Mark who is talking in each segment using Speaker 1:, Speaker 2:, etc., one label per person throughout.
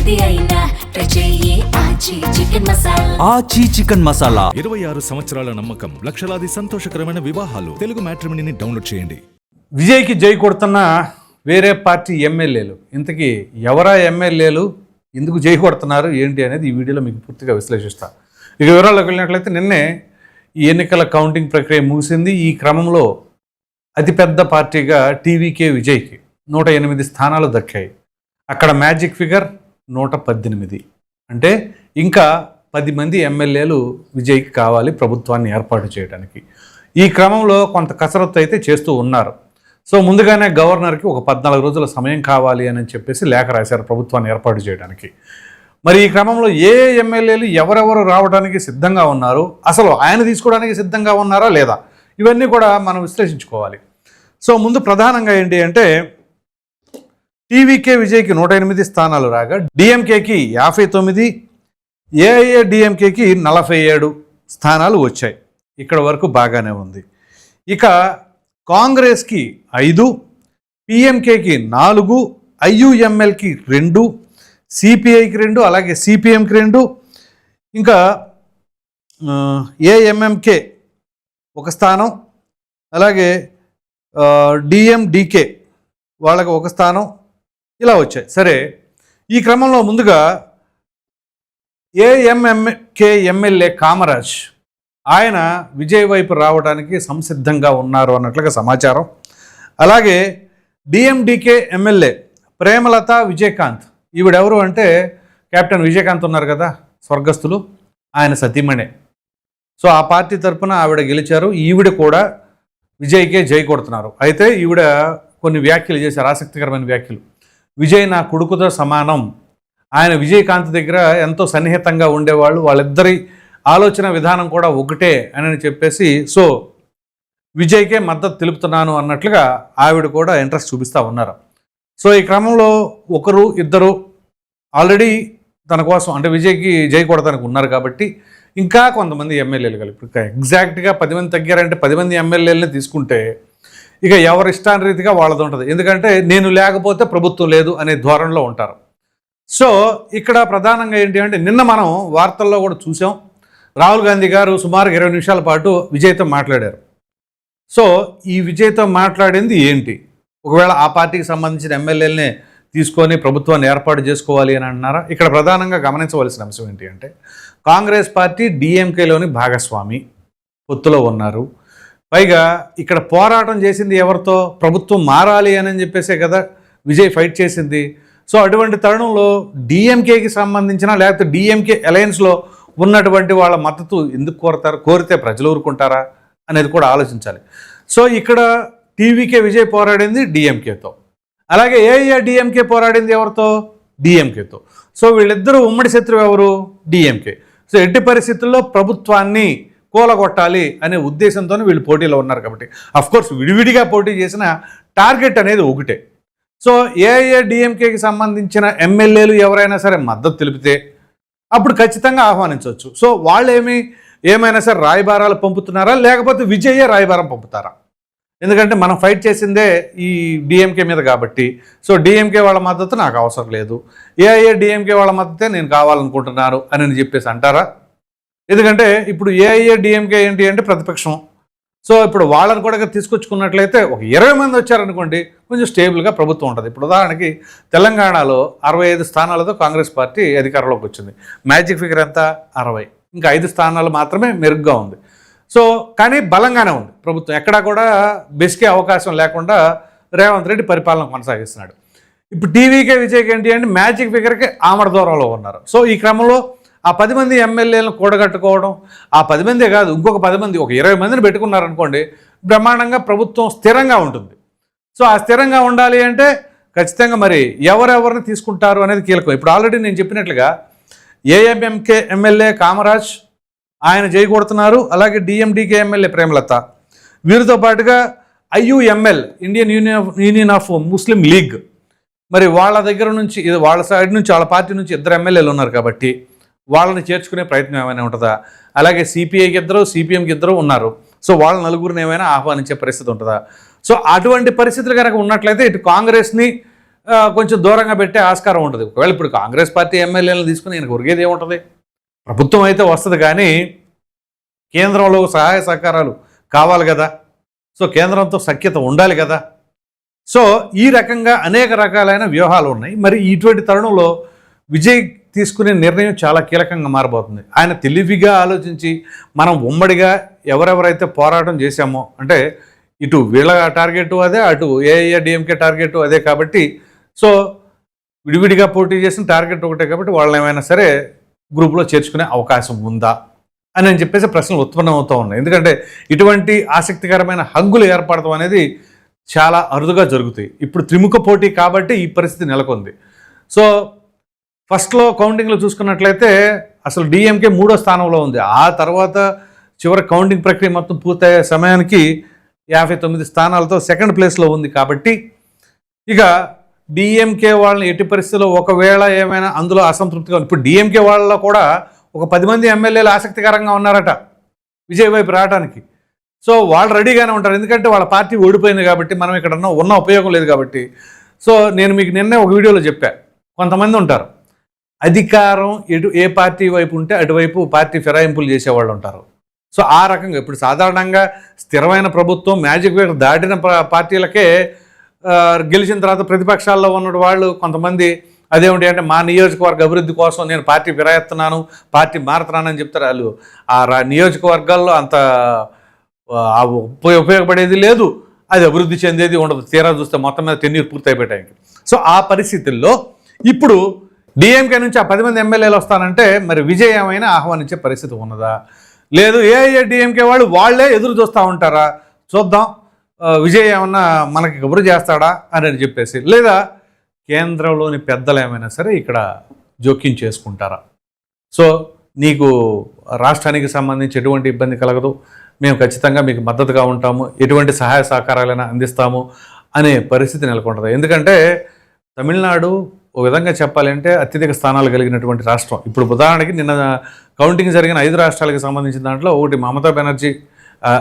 Speaker 1: ఏది అయినా ట్రై చెయ్యి ఆచి చికెన్ మసాలా.
Speaker 2: ఆచి చికెన్ మసాలా
Speaker 3: 26 సంవత్సరాల నమ్మకం, లక్షలాది సంతోషకరమైన వివాహాలు. తెలుగు మ్యాట్రిమోనీని డౌన్లోడ్ చేయండి.
Speaker 4: విజయ్కి జై కొడుతున్న వేరే పార్టీ ఎమ్మెల్యేలు, ఇంతకీ ఎవరా ఎమ్మెల్యేలు, ఎందుకు జై కొడుతున్నారు ఏంటి అనేది ఈ వీడియోలో మీకు పూర్తిగా విశ్లేషిస్తా. ఇక వివరాల్లోకి వెళ్ళినట్లయితే నిన్నే ఈ ఎన్నికల కౌంటింగ్ ప్రక్రియ ముగిసింది. ఈ క్రమంలో అతిపెద్ద పార్టీగా టీవీకే విజయ్కి 108 స్థానాలు దక్కాయి. అక్కడ మ్యాజిక్ ఫిగర్ 118. అంటే ఇంకా 10 మంది ఎమ్మెల్యేలు విజయ్కి కావాలి ప్రభుత్వాన్ని ఏర్పాటు చేయడానికి. ఈ క్రమంలో కొంత కసరత్తు అయితే చేస్తూ ఉన్నారు. సో ముందుగానే గవర్నర్కి ఒక 14 రోజుల సమయం కావాలి అని చెప్పేసి లేఖ రాశారు ప్రభుత్వాన్ని ఏర్పాటు చేయడానికి. మరి ఈ క్రమంలో ఏ ఎమ్మెల్యేలు ఎవరెవరు రావడానికి సిద్ధంగా ఉన్నారు, అసలు ఆయన తీసుకోవడానికి సిద్ధంగా ఉన్నారా లేదా, ఇవన్నీ కూడా మనం విశ్లేషించుకోవాలి. సో ముందు ప్రధానంగా ఏంటి అంటే టీవీకే విజయ్కి 108 స్థానాలు రాగా డిఎంకేకి 59, ఏఐఏడిఎంకేకి 47 స్థానాలు వచ్చాయి. ఇక్కడ వరకు బాగానే ఉంది. ఇక కాంగ్రెస్కి 5, పిఎంకేకి 4, ఐయుఎంఎల్కి 2, సిపిఐకి 2, అలాగే సిపిఎంకి 2, ఇంకా ఏఎంఎంకే 1 స్థానం, అలాగే డిఎండికే వాళ్ళకి 1 స్థానం, ఇలా వచ్చాయి. సరే, ఈ క్రమంలో ముందుగా ఏఎంఎంకే ఎమ్మెల్యే కామరాజ్ ఆయన విజయ్ వైపు రావడానికి సంసిద్ధంగా ఉన్నారు అన్నట్లుగా సమాచారం. అలాగే డిఎండికే ఎమ్మెల్యే ప్రేమలత విజయకాంత్, ఈవిడెవరు అంటే కెప్టెన్ విజయకాంత్ ఉన్నారు కదా స్వర్గస్థులు, ఆయన సతీమణే. సో ఆ పార్టీ తరఫున ఆవిడ గెలిచారు. ఈవిడ కూడా విజయ్కే జై కొడుతున్నారు. అయితే ఈవిడ కొన్ని వ్యాఖ్యలు చేశారు, ఆసక్తికరమైన వ్యాఖ్యలు. విజయ్ నా కొడుకుతో సమానం, ఆయన విజయకాంత్ దగ్గర ఎంతో సన్నిహితంగా ఉండేవాళ్ళు, వాళ్ళిద్దరి ఆలోచన విధానం కూడా ఒకటే అని చెప్పేసి సో విజయ్కే మద్దతు తెలుపుతున్నాను అన్నట్లుగా ఆవిడ కూడా ఇంట్రెస్ట్ చూపిస్తూ ఉన్నారు. సో ఈ క్రమంలో 1, 2 ఆల్రెడీ తన కోసం అంటే విజయ్కి జై కొడతానికి ఉన్నారు కాబట్టి ఇంకా కొంతమంది ఎమ్మెల్యేలు కలిపి ఎగ్జాక్ట్గా 10 మంది తగ్గారంటే 10 మంది ఎమ్మెల్యేలని తీసుకుంటే ఇక ఎవరి ఇష్టానురీతిగా వాళ్ళది ఉంటుంది. ఎందుకంటే నేను లేకపోతే ప్రభుత్వం లేదు అనే ధోరణిలో ఉంటారు. సో ఇక్కడ ప్రధానంగా ఏంటి అంటే నిన్న మనం వార్తల్లో కూడా చూసాం, రాహుల్ గాంధీ గారు సుమారు 20 నిమిషాల పాటు విజయ్తో మాట్లాడారు. సో ఈ విజయ్తో మాట్లాడింది ఏంటి, ఒకవేళ ఆ పార్టీకి సంబంధించిన ఎమ్మెల్యేలనే తీసుకొని ప్రభుత్వాన్ని ఏర్పాటు చేసుకోవాలి అని అంటున్నారా? ఇక్కడ ప్రధానంగా గమనించవలసిన అంశం ఏంటి అంటే కాంగ్రెస్ పార్టీ డిఎంకేలోని భాగస్వామి, పొత్తులో ఉన్నారు. పైగా ఇక్కడ పోరాటం చేసింది ఎవరితో, ప్రభుత్వం మారాలి అని చెప్పేసే కదా విజయ్ ఫైట్ చేసింది. సో అటువంటి తరుణంలో డిఎంకేకి సంబంధించిన లేకపోతే డిఎంకే అలయన్స్లో ఉన్నటువంటి వాళ్ళ మద్దతు ఎందుకు కోరతారు, కోరితే ప్రజలు ఊరుకుంటారా అనేది కూడా ఆలోచించాలి. సో ఇక్కడ టీవీకే విజయ్ పోరాడింది డిఎంకేతో, అలాగే ఏఐఏడిఎంకే పోరాడింది ఎవరితో, డిఎంకేతో. సో వీళ్ళిద్దరూ ఉమ్మడి శత్రువు ఎవరు, డిఎంకే. సో ఎట్టి పరిస్థితుల్లో ప్రభుత్వాన్ని కూలగొట్టాలి అనే ఉద్దేశంతోనే వీళ్ళు పోటీలో ఉన్నారు కాబట్టి అఫ్కోర్స్ విడివిడిగా పోటీ చేసిన టార్గెట్ అనేది ఒకటే. సో ఏఐఏడిఎంకేకి సంబంధించిన ఎమ్మెల్యేలు ఎవరైనా సరే మద్దతు తెలిపితే అప్పుడు ఖచ్చితంగా ఆహ్వానించవచ్చు. సో వాళ్ళు ఏమైనా సరే రాయబారాలు పంపుతున్నారా లేకపోతే విజయ్యే రాయబారం పంపుతారా? ఎందుకంటే మనం ఫైట్ చేసిందే ఈ డిఎంకే మీద కాబట్టి సో డిఎంకే వాళ్ళ మద్దతు నాకు అవసరం లేదు, ఏఐఏడిఎంకే వాళ్ళ మద్దతే నేను కావాలనుకుంటున్నారు అని చెప్పేసి అంటారా? ఎందుకంటే ఇప్పుడు ఏఐఏడిఎంకే ఏంటి అంటే ప్రతిపక్షం. సో ఇప్పుడు వాళ్ళని కూడా తీసుకొచ్చుకున్నట్లయితే ఒక 20 మంది వచ్చారనుకోండి, కొంచెం స్టేబుల్గా ప్రభుత్వం ఉంటుంది. ఇప్పుడు ఉదాహరణకి తెలంగాణలో 65 స్థానాలతో కాంగ్రెస్ పార్టీ అధికారంలోకి వచ్చింది. మ్యాజిక్ ఫిగర్ ఎంత, 60. ఇంకా 5 స్థానాలు మాత్రమే మెరుగ్గా ఉంది. సో కానీ బలంగానే ఉంది ప్రభుత్వం, ఎక్కడా కూడా బెస్కే అవకాశం లేకుండా రేవంత్ రెడ్డి పరిపాలన కొనసాగిస్తున్నాడు. ఇప్పుడు టీవీకే విజయ్కి ఏంటి అంటే మ్యాజిక్ ఫిగర్కి ఆమడ దూరంలో ఉన్నారు. సో ఈ క్రమంలో ఆ 10 మంది ఎమ్మెల్యేలను కూడగట్టుకోవడం, ఆ 10 మందే కాదు ఇంకొక 10 మంది ఒక 20 మందిని పెట్టుకున్నారనుకోండి, బ్రహ్మాండంగా ప్రభుత్వం స్థిరంగా ఉంటుంది. సో ఆ స్థిరంగా ఉండాలి అంటే ఖచ్చితంగా మరి ఎవరెవరిని తీసుకుంటారు అనేది కీలకం. ఇప్పుడు ఆల్రెడీ నేను చెప్పినట్లుగా ఏఎంఎంకే ఎమ్మెల్యే కామరాజ్ ఆయన జై కొడుతున్నారు, అలాగే డిఎండికే ఎమ్మెల్యే ప్రేమలత, వీరితో పాటుగా IUML Indian union of Muslim league, మరి వాళ్ళ దగ్గర నుంచి వాళ్ళ సైడ్ నుంచి వాళ్ళ పార్టీ నుంచి 2 ఎమ్మెల్యేలు ఉన్నారు కాబట్టి వాళ్ళని చేర్చుకునే ప్రయత్నం ఏమైనా ఉంటుందా? అలాగే సిపిఐకి 2, సిపిఎంకి 2 ఉన్నారు. సో వాళ్ళ నలుగురిని ఏమైనా ఆహ్వానించే పరిస్థితి ఉంటుందా? సో అటువంటి పరిస్థితులు కనుక ఉన్నట్లయితే ఇటు కాంగ్రెస్ని కొంచెం దూరంగా పెట్టే ఆస్కారం ఉంటుంది. ఒకవేళ ఇప్పుడు కాంగ్రెస్ పార్టీ ఎమ్మెల్యేలను తీసుకుని ఈయనకు ఒరిగేది ఏముంటుంది? ప్రభుత్వం అయితే వస్తుంది, కానీ కేంద్రంలో సహాయ సహకారాలు కావాలి కదా. సో కేంద్రంతో సఖ్యత ఉండాలి కదా. సో ఈ రకంగా అనేక రకాలైన వ్యూహాలు ఉన్నాయి. మరి ఇటువంటి తరుణంలో విజయ్ తీసుకునే నిర్ణయం చాలా కీలకంగా మారబోతుంది. ఆయన తెలివిగా ఆలోచించి మనం ఉమ్మడిగా ఎవరెవరైతే పోరాటం చేశామో, అంటే ఇటు వీళ్ళ టార్గెట్ అదే, అటు ఏఐఏడిఎంకే టార్గెట్ అదే కాబట్టి, సో విడివిడిగా పోటీ చేసిన టార్గెట్ ఒకటే కాబట్టి వాళ్ళని ఏమైనా సరే గ్రూప్లో చేర్చుకునే అవకాశం ఉందా అని చెప్పేసి ప్రశ్నలు ఉత్పన్నమవుతూ ఉన్నాయి. ఎందుకంటే ఇటువంటి ఆసక్తికరమైన హంగులు ఏర్పడటం అనేది చాలా అరుదుగా జరుగుతాయి. ఇప్పుడు త్రిముఖ పోటీ కాబట్టి ఈ పరిస్థితి నెలకొంది. సో ఫస్ట్లో కౌంటింగ్లో చూసుకున్నట్లయితే అసలు డిఎంకే 3వ స్థానంలో ఉంది. ఆ తర్వాత చివరి కౌంటింగ్ ప్రక్రియ మొత్తం పూర్తయ్యే సమయానికి 59 స్థానాలతో సెకండ్ ప్లేస్లో ఉంది. కాబట్టి ఇక డిఎంకే వాళ్ళని ఎట్టి పరిస్థితుల్లో ఒకవేళ ఏమైనా అందులో అసంతృప్తిగా ఉంది. ఇప్పుడు డిఎంకే వాళ్ళలో కూడా ఒక 10 మంది ఎమ్మెల్యేలు ఆసక్తికరంగా ఉన్నారట విజయ్ వైపు రావడానికి. సో వాళ్ళు రెడీగానే ఉంటారు, ఎందుకంటే వాళ్ళ పార్టీ ఓడిపోయింది కాబట్టి, మనం ఇక్కడ ఉన్న ఉపయోగం లేదు కాబట్టి. సో నేను మీకు నిన్నే ఒక వీడియోలో చెప్పా, కొంతమంది ఉంటారు అధికారం ఏ పార్టీ వైపు ఉంటే అటువైపు పార్టీ ఫిరాయింపులు చేసేవాళ్ళు ఉంటారు. సో ఆ రకంగా ఇప్పుడు సాధారణంగా స్థిరమైన ప్రభుత్వం మ్యాజిక్ వేర్ దాటిన పార్టీలకే గెలిచిన తర్వాత ప్రతిపక్షాల్లో ఉన్న వాళ్ళు కొంతమంది అదేమిటి అంటే మా నియోజకవర్గ అభివృద్ధి కోసం నేను పార్టీ ఫిరాయిస్తున్నాను, పార్టీ మారుతున్నానని చెప్తారు. వాళ్ళు ఆ నియోజకవర్గాల్లో అంత ఉపయోగపడేది లేదు, అది అభివృద్ధి చెందేది ఉండదు. తీరా చూస్తే మొత్తం మీద టెన్యూర్ పూర్తయిపోయాయి. సో ఆ పరిస్థితుల్లో ఇప్పుడు డిఎంకే నుంచి ఆ 10 మంది ఎమ్మెల్యేలు వస్తానంటే మరి విజయ్ ఏమైనా ఆహ్వానించే పరిస్థితి ఉన్నదా? లేదు ఏఐఏడిఎంకే వాళ్ళే ఎదురు చూస్తూ ఉంటారా? చూద్దాం విజయ్ ఏమన్నా మనకి కబురు చేస్తాడా అని చెప్పేసి, లేదా కేంద్రంలోని పెద్దలు ఏమైనా సరే ఇక్కడ జోక్యం చేసుకుంటారా? సో నీకు రాష్ట్రానికి సంబంధించి ఎటువంటి ఇబ్బంది కలగదు, మేము ఖచ్చితంగా మీకు మద్దతుగా ఉంటాము, ఎటువంటి సహాయ సహకారాలైనా అందిస్తాము అనే పరిస్థితి నెలకొంటుంది. ఎందుకంటే తమిళనాడు ఒక విధంగా చెప్పాలంటే అత్యధిక స్థానాలు కలిగినటువంటి రాష్ట్రం. ఇప్పుడు ఉదాహరణకి నిన్న కౌంటింగ్ జరిగిన 5 రాష్ట్రాలకు సంబంధించిన దాంట్లో ఒకటి మమతా బెనర్జీ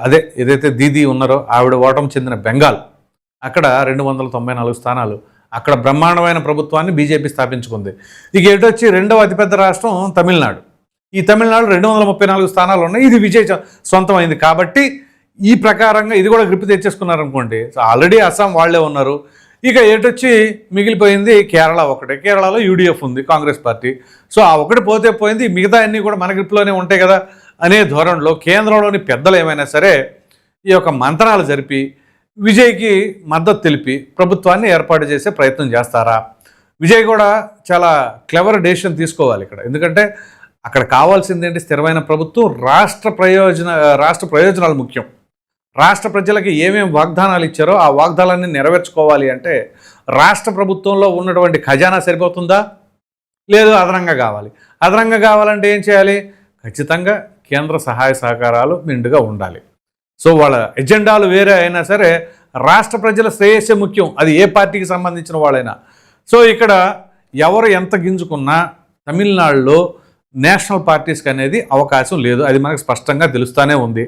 Speaker 4: అదే ఏదైతే దీదీ ఉన్నారో ఆవిడ ఓటమి చెందిన బెంగాల్, అక్కడ 294 స్థానాలు, అక్కడ బ్రహ్మాండమైన ప్రభుత్వాన్ని బీజేపీ స్థాపించుకుంది. ఇక ఎటొచ్చి 2వ అతిపెద్ద రాష్ట్రం తమిళనాడు. ఈ తమిళనాడు 234 స్థానాలు ఉన్నాయి. ఇది విజయ్ సొంతమైంది కాబట్టి ఈ ప్రకారంగా ఇది కూడా గ్రిప్ తెచ్చేసుకున్నారనుకోండి. సో ఆల్రెడీ అస్సాం వాళ్ళే ఉన్నారు. ఇక ఎటొచ్చి మిగిలిపోయింది కేరళ ఒకటే. కేరళలో యూడిఎఫ్ ఉంది, కాంగ్రెస్ పార్టీ. సో ఆ ఒకటి పోతే పోయింది, మిగతా అన్నీ కూడా మన గ్రిప్లోనే ఉంటాయి కదా అనే ధోరణిలో కేంద్రంలోని పెద్దలు ఏమైనా సరే ఈ యొక్క మంతనాలు జరిపి విజయ్కి మద్దతు తెలిపి ప్రభుత్వాన్ని ఏర్పాటు చేసే ప్రయత్నం చేస్తారా? విజయ్ కూడా చాలా క్లెవర్ డెసిషన్ తీసుకోవాలి ఇక్కడ. ఎందుకంటే అక్కడ కావాల్సింది ఏంటి? స్థిరమైన ప్రభుత్వం, రాష్ట్ర ప్రయోజనాలు ముఖ్యం. రాష్ట్ర ప్రజలకి ఏమేమి వాగ్దానాలు ఇచ్చారో ఆ వాగ్దానాన్ని నెరవేర్చుకోవాలి అంటే రాష్ట్ర ప్రభుత్వంలో ఉన్నటువంటి ఖజానా సరిపోతుందా? లేదు, అదనంగా కావాలి. అదనంగా కావాలంటే ఏం చేయాలి? ఖచ్చితంగా కేంద్ర సహాయ సహకారాలు మెండుగా ఉండాలి. సో వాళ్ళ ఎజెండాలు వేరే అయినా సరే రాష్ట్ర ప్రజల శ్రేయస్సే ముఖ్యం, అది ఏ పార్టీకి సంబంధించిన వాళ్ళైనా. సో ఇక్కడ ఎవరు ఎంత గింజుకున్నా తమిళనాడులో నేషనల్ పార్టీస్కి అనేది అవకాశం లేదు, అది మనకు స్పష్టంగా తెలుస్తూనే ఉంది.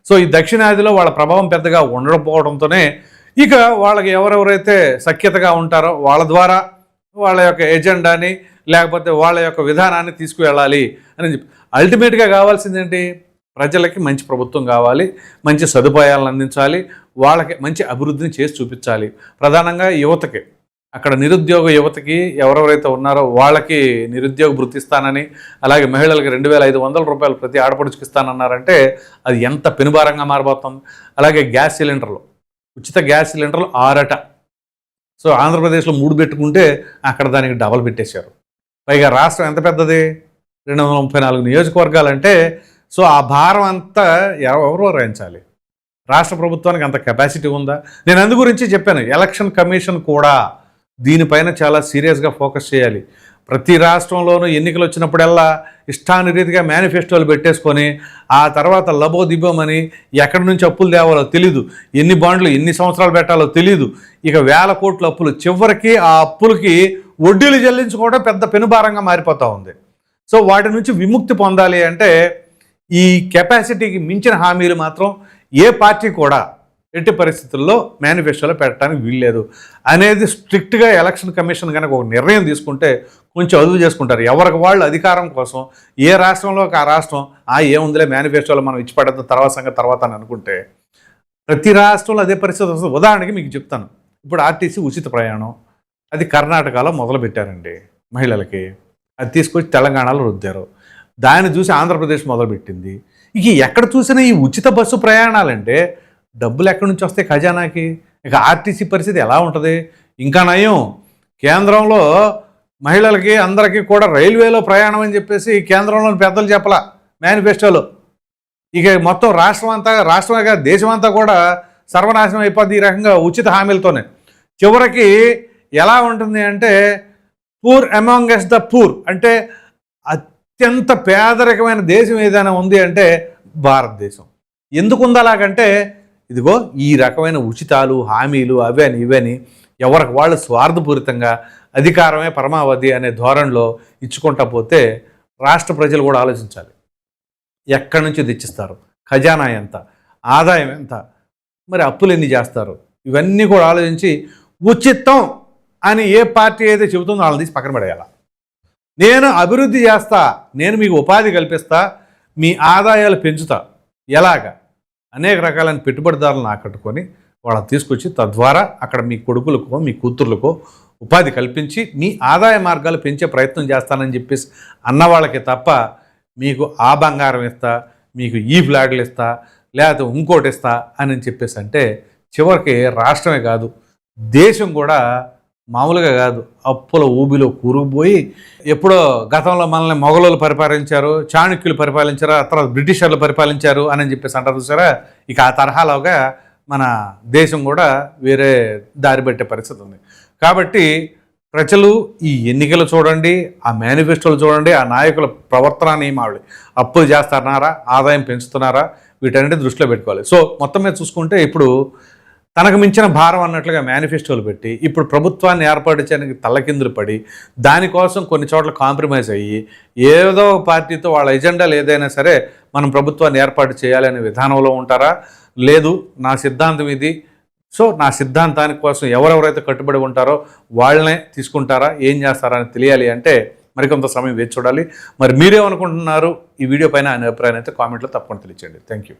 Speaker 4: సో ఈ దక్షిణాదిలో వాళ్ళ ప్రభావం పెద్దగా ఉండకపోవడంతోనే ఇక వాళ్ళకి ఎవరెవరైతే సఖ్యతగా ఉంటారో వాళ్ళ ద్వారా వాళ్ళ యొక్క ఎజెండాని లేకపోతే వాళ్ళ యొక్క విధానాన్ని తీసుకువెళ్ళాలి అని చెప్పి అల్టిమేట్గా కావాల్సింది ఏంటి? ప్రజలకి మంచి ప్రభుత్వం కావాలి, మంచి సదుపాయాలను అందించాలి, వాళ్ళకి మంచి అభివృద్ధిని చేసి చూపించాలి. ప్రధానంగా యువతకి, అక్కడ నిరుద్యోగ యువతకి ఎవరెవరైతే ఉన్నారో వాళ్ళకి నిరుద్యోగ భృతి ఇస్తానని, అలాగే మహిళలకి 2,500 రూపాయలు ప్రతి ఆడపడుచుకి ఇస్తానన్నారంటే అది ఎంత పెనుభారంగా మారబోతుంది. అలాగే గ్యాస్ సిలిండర్లు, ఉచిత గ్యాస్ సిలిండర్లు 6 సో ఆంధ్రప్రదేశ్లో 3 పెట్టుకుంటే అక్కడ దానికి డబల్ పెట్టేశారు. పైగా రాష్ట్రం ఎంత పెద్దది, 234 నియోజకవర్గాలంటే సో ఆ భారం అంతా ఎవరు వహించాలి? రాష్ట్ర ప్రభుత్వానికి అంత కెపాసిటీ ఉందా? నేను అందు గురించి చెప్పాను, ఎలక్షన్ కమిషన్ కూడా దీనిపైన చాలా సీరియస్గా ఫోకస్ చేయాలి. ప్రతి రాష్ట్రంలోనూ ఎన్నికలు వచ్చినప్పుడల్లా ఇష్టానురీతిగా మేనిఫెస్టోలు పెట్టేసుకొని ఆ తర్వాత లబోదిబోమని ఎక్కడి నుంచి అప్పులు తేవాలో తెలీదు, ఎన్ని బాండ్లు ఎన్ని సంవత్సరాలు పెట్టాలో తెలీదు, ఇక 1000 కోట్ల అప్పులు, చివరికి ఆ అప్పులకి వడ్డీలు చెల్లించుకోవడం పెద్ద పెనుభారంగా మారిపోతూ ఉంది. సో వాటి నుంచి విముక్తి పొందాలి అంటే ఈ కెపాసిటీకి మించిన హామీలు మాత్రం ఏ పార్టీ కూడా ఎట్టి పరిస్థితుల్లో మేనిఫెస్టోలో పెట్టడానికి వీల్లేదు అనేది స్ట్రిక్ట్గా ఎలక్షన్ కమిషన్ కనుక ఒక నిర్ణయం తీసుకుంటే కొంచెం అదుపు చేసుకుంటారు. ఎవరికి వాళ్ళు అధికారం కోసం ఏ రాష్ట్రంలోకి ఆ రాష్ట్రం ఏముందిలే మేనిఫెస్టోలో మనం ఇచ్చి పడద్దు తర్వాత సంగతి తర్వాత అని అనుకుంటే ప్రతి రాష్ట్రంలో అదే పరిస్థితి వస్తుంది. ఉదాహరణకి మీకు చెప్తాను, ఇప్పుడు ఆర్టీసీ ఉచిత ప్రయాణం అది కర్ణాటకలో మొదలుపెట్టారండి మహిళలకి. అది తీసుకొచ్చి తెలంగాణలో రుద్దారు. దాన్ని చూసి ఆంధ్రప్రదేశ్ మొదలుపెట్టింది. ఇక ఎక్కడ చూసినా ఈ ఉచిత బస్సు ప్రయాణాలంటే డబ్బులు ఎక్కడి నుంచి వస్తాయి ఖజానాకి? ఇక ఆర్టీసీ పరిస్థితి ఎలా ఉంటుంది? ఇంకా నయం, కేంద్రంలో మహిళలకి అందరికీ కూడా రైల్వేలో ప్రయాణం అని చెప్పేసి కేంద్రంలోని పెద్దలు చెప్పలా మేనిఫెస్టోలో. ఇక మొత్తం రాష్ట్రమే కాదు దేశం అంతా కూడా సర్వనాశనం అయిపోద్ది ఈ రకంగా ఉచిత హామీలతోనే. చివరికి ఎలా ఉంటుంది అంటే పూర్ అమాంగెస్ట్ ద పూర్, అంటే అత్యంత పేదరికమైన దేశం ఏదైనా ఉంది అంటే భారతదేశం. ఎందుకు ఉంది అలాగంటే ఇదిగో ఈ రకమైన ఉచితాలు హామీలు అవని ఇవని ఎవరికి వాళ్ళు స్వార్థపూరితంగా అధికారమే పరమావధి అనే ధోరణిలో ఇచ్చుకుంటా పోతే రాష్ట్ర ప్రజలు కూడా ఆలోచించాలి. ఎక్కడి నుంచి తెచ్చిస్తారు, ఖజానా ఎంత, ఆదాయం ఎంత, మరి అప్పులు ఎన్ని చేస్తారు, ఇవన్నీ కూడా ఆలోచించి ఉచితం అని ఏ పార్టీ అయితే చెబుతుందో వాళ్ళని తీసి పక్కన పడేయాల. నేను అభివృద్ధి చేస్తా, నేను మీకు ఉపాధి కల్పిస్తా, మీ ఆదాయాలు పెంచుతా, ఎలాగా అనేక రకాలైన పెట్టుబడిదారులను ఆకట్టుకొని వాళ్ళని తీసుకొచ్చి తద్వారా అక్కడ మీ కొడుకులకో మీ కూతుర్లకో ఉపాధి కల్పించి మీ ఆదాయ మార్గాలు పెంచే ప్రయత్నం చేస్తానని చెప్పేసి అన్న వాళ్ళకి తప్ప మీకు ఆ బంగారం ఇస్తా, మీకు ఈ ఫ్లాట్లు ఇస్తా, లేకపోతే ఇంకోటి ఇస్తా అని చెప్పేసి అంటే చివరికి రాష్ట్రమే కాదు దేశం కూడా మామూలుగా కాదు అప్పుల ఊబిలో కూరుకుపోయి, ఎప్పుడో గతంలో మనల్ని మొఘలులు పరిపాలించారు, చాణక్యులు పరిపాలించారు, ఆ తర్వాత బ్రిటిషర్లు పరిపాలించారు అని చెప్పేసి అంటారు చూసారా. ఇక ఆ తరహాలోగా మన దేశం కూడా వేరే దారి పెట్టే పరిస్థితి ఉంది. కాబట్టి ప్రజలు ఈ ఎన్నికలు చూడండి, ఆ మేనిఫెస్టోలు చూడండి, ఆ నాయకుల ప్రవర్తన నియమావళి, అప్పులు చేస్తున్నారా, ఆదాయం పెంచుతున్నారా, వీటన్నిటి దృష్టిలో పెట్టుకోవాలి. సో మొత్తం మీద చూసుకుంటే ఇప్పుడు తనకు మించిన భారం అన్నట్లుగా మేనిఫెస్టోలు పెట్టి ఇప్పుడు ప్రభుత్వాన్ని ఏర్పడించడానికి తల్లకిందులు పడి దానికోసం కొన్ని చోట్ల కాంప్రమైజ్ అయ్యి ఏదో పార్టీతో వాళ్ళ ఎజెండాలు ఏదైనా సరే మనం ప్రభుత్వాన్ని ఏర్పాటు చేయాలనే విధానంలో ఉంటారా, లేదు నా సిద్ధాంతం ఇది, సో నా సిద్ధాంతానికి కోసం ఎవరెవరైతే కట్టుబడి ఉంటారో వాళ్ళనే తీసుకుంటారా, ఏం చేస్తారా అని తెలియాలి అంటే మరికొంత సమయం వేచి చూడాలి. మరి మీరేమనుకుంటున్నారు ఈ వీడియో పైన అనే అభిప్రాయం అయితే కామెంట్లో తప్పకుండా తెలియచేయండి. Thank you.